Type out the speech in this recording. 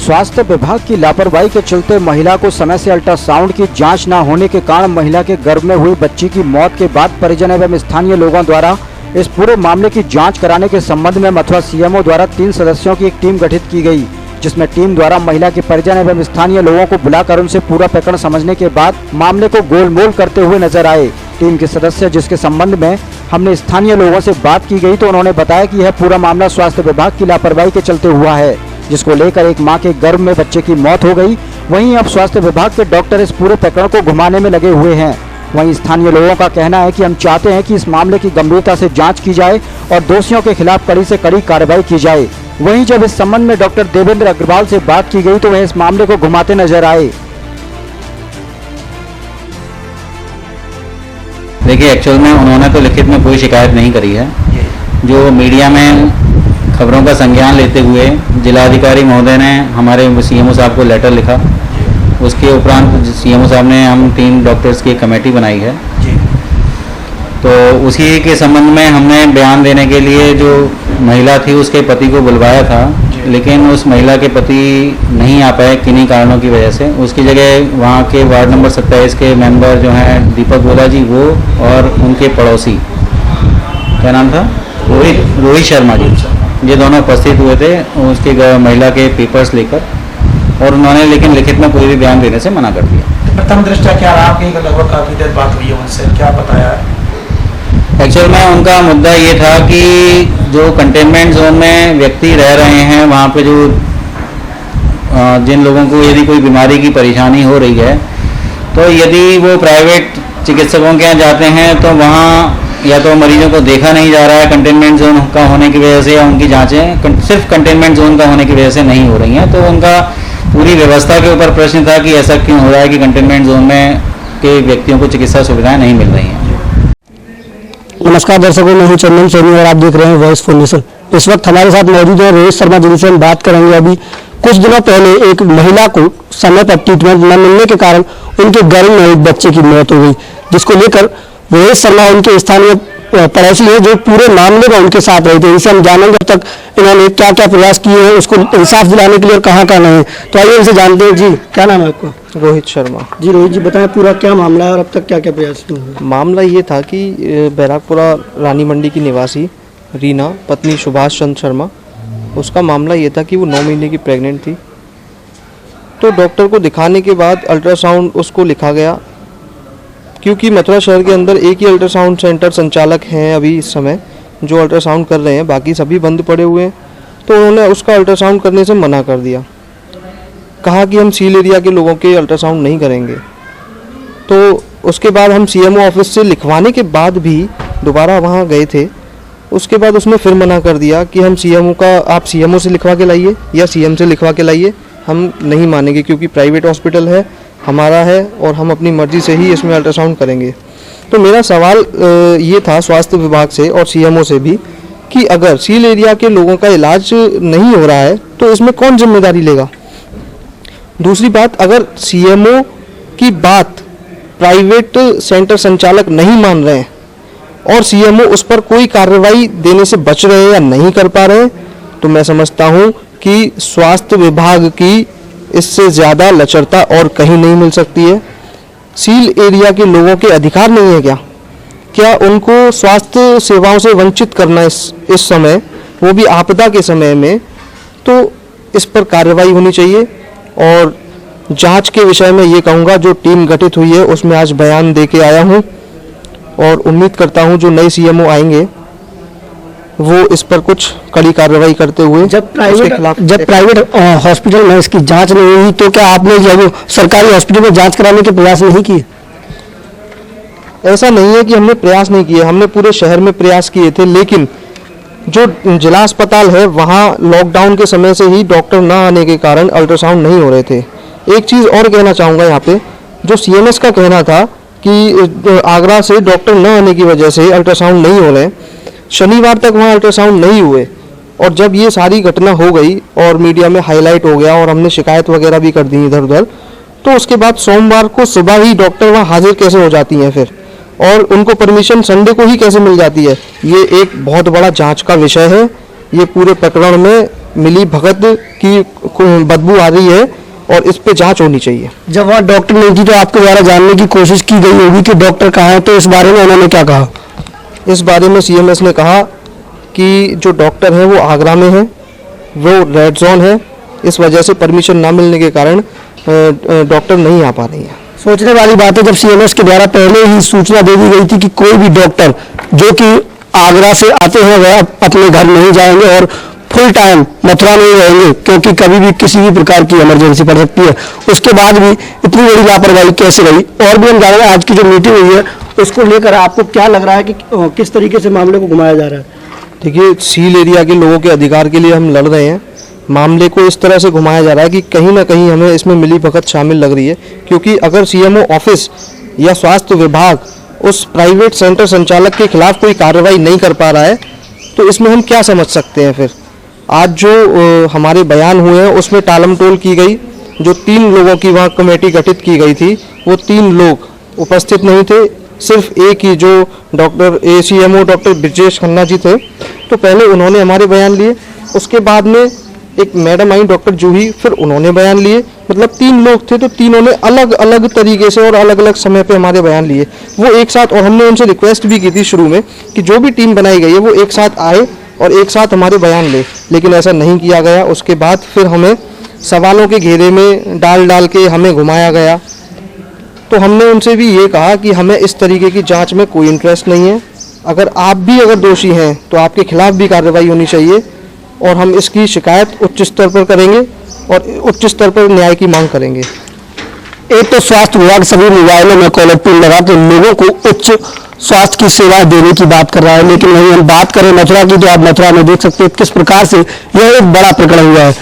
स्वास्थ्य विभाग की लापरवाही के चलते महिला को समय से अल्ट्रासाउंड की जांच न होने के कारण महिला के गर्भ में हुई बच्ची की मौत के बाद परिजन एवं स्थानीय लोगों द्वारा इस पूरे मामले की जांच कराने के संबंध में मथुरा सीएमओ द्वारा 3 सदस्यों की एक टीम गठित की गई, जिसमें टीम द्वारा महिला के परिजन एवं स्थानीय लोगों को बुलाकर उनसे पूरा प्रकरण समझने के बाद मामले को गोलमोल करते हुए नजर आए। टीम के सदस्य जिसके संबंध में हमने स्थानीय लोगों से बात की गई तो उन्होंने बताया कि यह पूरा मामला स्वास्थ्य विभाग की लापरवाही के चलते हुआ है, जिसको लेकर एक मां के गर्भ में बच्चे की मौत हो गई। वहीं अब स्वास्थ्य विभाग के डॉक्टर इस पूरे प्रकरण को घुमाने में लगे हुए हैं। वहीं स्थानीय लोगों का कहना है कि हम चाहते हैं कि इस मामले की गंभीरता से जांच की जाए और दोषियों के खिलाफ कड़ी से कड़ी कार्रवाई की जाए। वहीं जब इस संबंध में डॉक्टर देवेंद्र अग्रवाल से बात की गई तो वह इस मामले को घुमाते नजर आए। देखिए, एक्चुअल में उन्होंने तो लिखित में कोई शिकायत नहीं करी है। जो मीडिया में खबरों का संज्ञान लेते हुए जिलाधिकारी महोदय ने हमारे सीएमओ साहब को लेटर लिखा। उसके उपरांत सीएमओ साहब ने हम 3 डॉक्टर्स की कमेटी बनाई है। तो उसी के संबंध में हमने बयान देने के लिए जो महिला थी उसके पति को बुलवाया था, लेकिन उस महिला के पति नहीं आ पाए किन्हीं कारणों की वजह से। उसकी जगह वहाँ के वार्ड नंबर 27 के मेंबर जो हैं दीपक गोला जी, वो और उनके पड़ोसी, क्या नाम था, रोहित शर्मा जी, ये दोनों उपस्थित हुए थे उसके महिला के पेपर्स लेकर, और उन्होंने लेकिन लिखित में कोई भी बयान देने से मना कर दिया। प्रथम दृष्टया क्या रहा कि लगभग काफी देर बात हुई है उनसे, क्या बताया है? एक्चुअल में उनका मुद्दा ये था कि जो कंटेनमेंट जोन में व्यक्ति रह रहे हैं वहाँ पे जो जिन लोगों को यदि कोई बीमारी की परेशानी हो रही है तो यदि वो प्राइवेट चिकित्सकों के यहाँ जाते हैं तो वहाँ या तो मरीजों को देखा नहीं जा रहा है कंटेनमेंट जोन का होने की वजह से, या उनकी जांचें सिर्फ कंटेनमेंट जोन का होने की वजह से नहीं हो रही हैं। तो उनका पूरी व्यवस्था के ऊपर प्रश्न था कि ऐसा क्यों हो रहा है कि कंटेनमेंट जोन में के व्यक्तियों को चिकित्सा सुविधाएं नहीं मिल रही हैं। नमस्कार दर्शकों, मैं हूं चंदन सोनी और आप देख रहे हैं वॉइस फॉर नेशन। इस वक्त हमारे साथ मौजूद है रोहित शर्मा, जिनसे हम बात करेंगे। अभी कुछ दिनों पहले एक महिला को समय पर ट्रीटमेंट न मिलने के कारण उनके गर्भ में एक बच्चे की मौत हो गई, जिसको लेकर रोहित शर्मा उनके स्थानीय पड़ोसी है जो पूरे मामले में उनके साथ रहे थे। इनसे हम जानेंगे अब तक इन्होंने क्या क्या प्रयास किए हैं उसको इंसाफ दिलाने के लिए और कहाँ कहाँ नहीं। तो आइए इनसे जानते हैं। जी, क्या नाम है आपका? रोहित शर्मा। जी रोहित जी, बताएं पूरा क्या मामला है और अब तक क्या क्या प्रयास हुए? मामला ये था कि बैराकपुरा रानी मंडी की निवासी रीना, पत्नी सुभाष चंद्र शर्मा, उसका मामला ये था कि वो 9 महीने की प्रेग्नेंट थी। तो डॉक्टर को दिखाने के बाद अल्ट्रासाउंड उसको लिखा गया, क्योंकि मथुरा शहर के अंदर एक ही अल्ट्रासाउंड सेंटर संचालक हैं अभी इस समय जो अल्ट्रासाउंड कर रहे हैं, बाकी सभी बंद पड़े हुए हैं। तो उन्होंने उसका अल्ट्रासाउंड करने से मना कर दिया, कहा कि हम सील एरिया के लोगों के अल्ट्रासाउंड नहीं करेंगे। तो उसके बाद हम सीएमओ ऑफिस से लिखवाने के बाद भी दोबारा वहाँ गए थे। उसके बाद उसने फिर मना कर दिया कि हम सीएमओ का, आप सीएमओ से लिखवा के लाइए या सीएम से लिखवा के लाइए, हम नहीं मानेंगे क्योंकि प्राइवेट हॉस्पिटल है, हमारा है और हम अपनी मर्जी से ही इसमें अल्ट्रासाउंड करेंगे। तो मेरा सवाल ये था स्वास्थ्य विभाग से और सीएमओ से भी कि अगर सील एरिया के लोगों का इलाज नहीं हो रहा है तो इसमें कौन जिम्मेदारी लेगा? दूसरी बात, अगर सीएमओ की बात प्राइवेट सेंटर संचालक नहीं मान रहे हैं और सीएमओ उस पर कोई कार्रवाई देने से बच रहे हैं या नहीं कर पा रहे हैं, तो मैं समझता हूं कि स्वास्थ्य विभाग की इससे ज़्यादा लचरता और कहीं नहीं मिल सकती है। सील एरिया के लोगों के अधिकार नहीं है क्या? क्या उनको स्वास्थ्य सेवाओं से वंचित करना इस समय, वो भी आपदा के समय में? तो इस पर कार्रवाई होनी चाहिए। और जांच के विषय में ये कहूँगा, जो टीम गठित हुई है उसमें आज बयान दे के आया हूँ और उम्मीद करता हूँ जो नए सीएमओ आएंगे वो इस पर कुछ कड़ी कार्रवाई करते हुए। जब प्राइवेट हॉस्पिटल में इसकी जांच नहीं हुई तो क्या आपने जब सरकारी हॉस्पिटल में जांच कराने के प्रयास नहीं किए? ऐसा नहीं है कि हमने प्रयास नहीं किए, हमने पूरे शहर में प्रयास किए थे, लेकिन जो जिला अस्पताल है वहाँ लॉकडाउन के समय से ही डॉक्टर ना आने के कारण अल्ट्रासाउंड नहीं हो रहे थे। एक चीज़ और कहना चाहूँगा यहाँ पे, जो सीएमएस का कहना था कि आगरा से डॉक्टर न आने की वजह से अल्ट्रासाउंड नहीं हो रहे, शनिवार तक वहाँ अल्ट्रासाउंड नहीं हुए। और जब ये सारी घटना हो गई और मीडिया में हाईलाइट हो गया और हमने शिकायत वगैरह भी कर दी इधर उधर, तो उसके बाद सोमवार को सुबह ही डॉक्टर वहाँ हाजिर कैसे हो जाती हैं फिर, और उनको परमिशन संडे को ही कैसे मिल जाती है? ये एक बहुत बड़ा जांच का विषय है। ये पूरे प्रकरण में मिली भगत की बदबू आ रही है और इस पे जांच होनी चाहिए। जब वहाँ डॉक्टर नहीं थी तो आपके द्वारा जानने की कोशिश की गई होगी कि डॉक्टर कहाँ है, तो इस बारे में उन्होंने क्या कहा? इस बारे में सीएमएस ने कहा कि जो डॉक्टर है वो आगरा में है, वो रेड जोन है, इस वजह से परमिशन ना मिलने के कारण डॉक्टर नहीं आ पा रही है। सोचने वाली बात है, जब सीएमएस के द्वारा पहले ही सूचना दे दी गई थी कि कोई भी डॉक्टर जो कि आगरा से आते हैं वह अपने घर नहीं जाएंगे और फुल टाइम मथुरा में ही रहेंगे क्योंकि कभी भी किसी भी प्रकार की इमरजेंसी पड़ सकती है। उसके बाद भी इतनी बड़ी लापरवाही कैसे रही? और भी हम जान रहे हैं, आज की जो मीटिंग हुई है उसको लेकर आपको क्या लग रहा है कि किस तरीके से मामले को घुमाया जा रहा है? देखिए, सील एरिया के लोगों के अधिकार के लिए हम लड़ रहे हैं। मामले को इस तरह से घुमाया जा रहा है कि कहीं ना कहीं हमें इसमें मिली भगत शामिल लग रही है, क्योंकि अगर सीएमओ ऑफिस या स्वास्थ्य विभाग उस प्राइवेट सेंटर संचालक के खिलाफ कोई कार्रवाई नहीं कर पा रहा है तो इसमें हम क्या समझ सकते हैं? फिर आज जो हमारे बयान हुए हैं उसमें टालमटोल की गई। जो 3 लोगों की वहाँ कमेटी गठित की गई थी वो 3 लोग उपस्थित नहीं थे, सिर्फ एक ही जो doctor CMO doctor Brajesh Khanna ji थे। तो पहले उन्होंने हमारे बयान लिए, उसके बाद में एक मैडम आई डॉक्टर जूही, फिर उन्होंने बयान लिए। मतलब 3 लोग थे तो तीनों ने अलग अलग तरीके से और अलग अलग समय पे हमारे बयान लिए वो एक साथ। और हमने उनसे रिक्वेस्ट भी की थी शुरू में कि जो भी टीम बनाई गई है वो एक साथ आए और एक साथ हमारे बयान ले, लेकिन ऐसा नहीं किया गया। उसके बाद फिर हमें सवालों के घेरे में डाल के हमें घुमाया गया। तो हमने उनसे भी ये कहा कि हमें इस तरीके की जांच में कोई इंटरेस्ट नहीं है। अगर आप भी अगर दोषी हैं तो आपके खिलाफ भी कार्रवाई होनी चाहिए और हम इसकी शिकायत उच्च स्तर पर करेंगे और उच्च स्तर पर न्याय की मांग करेंगे। एक तो स्वास्थ्य विभाग सभी मोबाइलों में कॉलर ट्यून लगा के लोगों को उच्च स्वास्थ्य की सेवाएं देने की बात कर रहा है, लेकिन वहीं हम बात करें मथुरा की तो आप मथुरा में देख सकते हैं किस प्रकार से यह एक बड़ा प्रकरण हुआ है।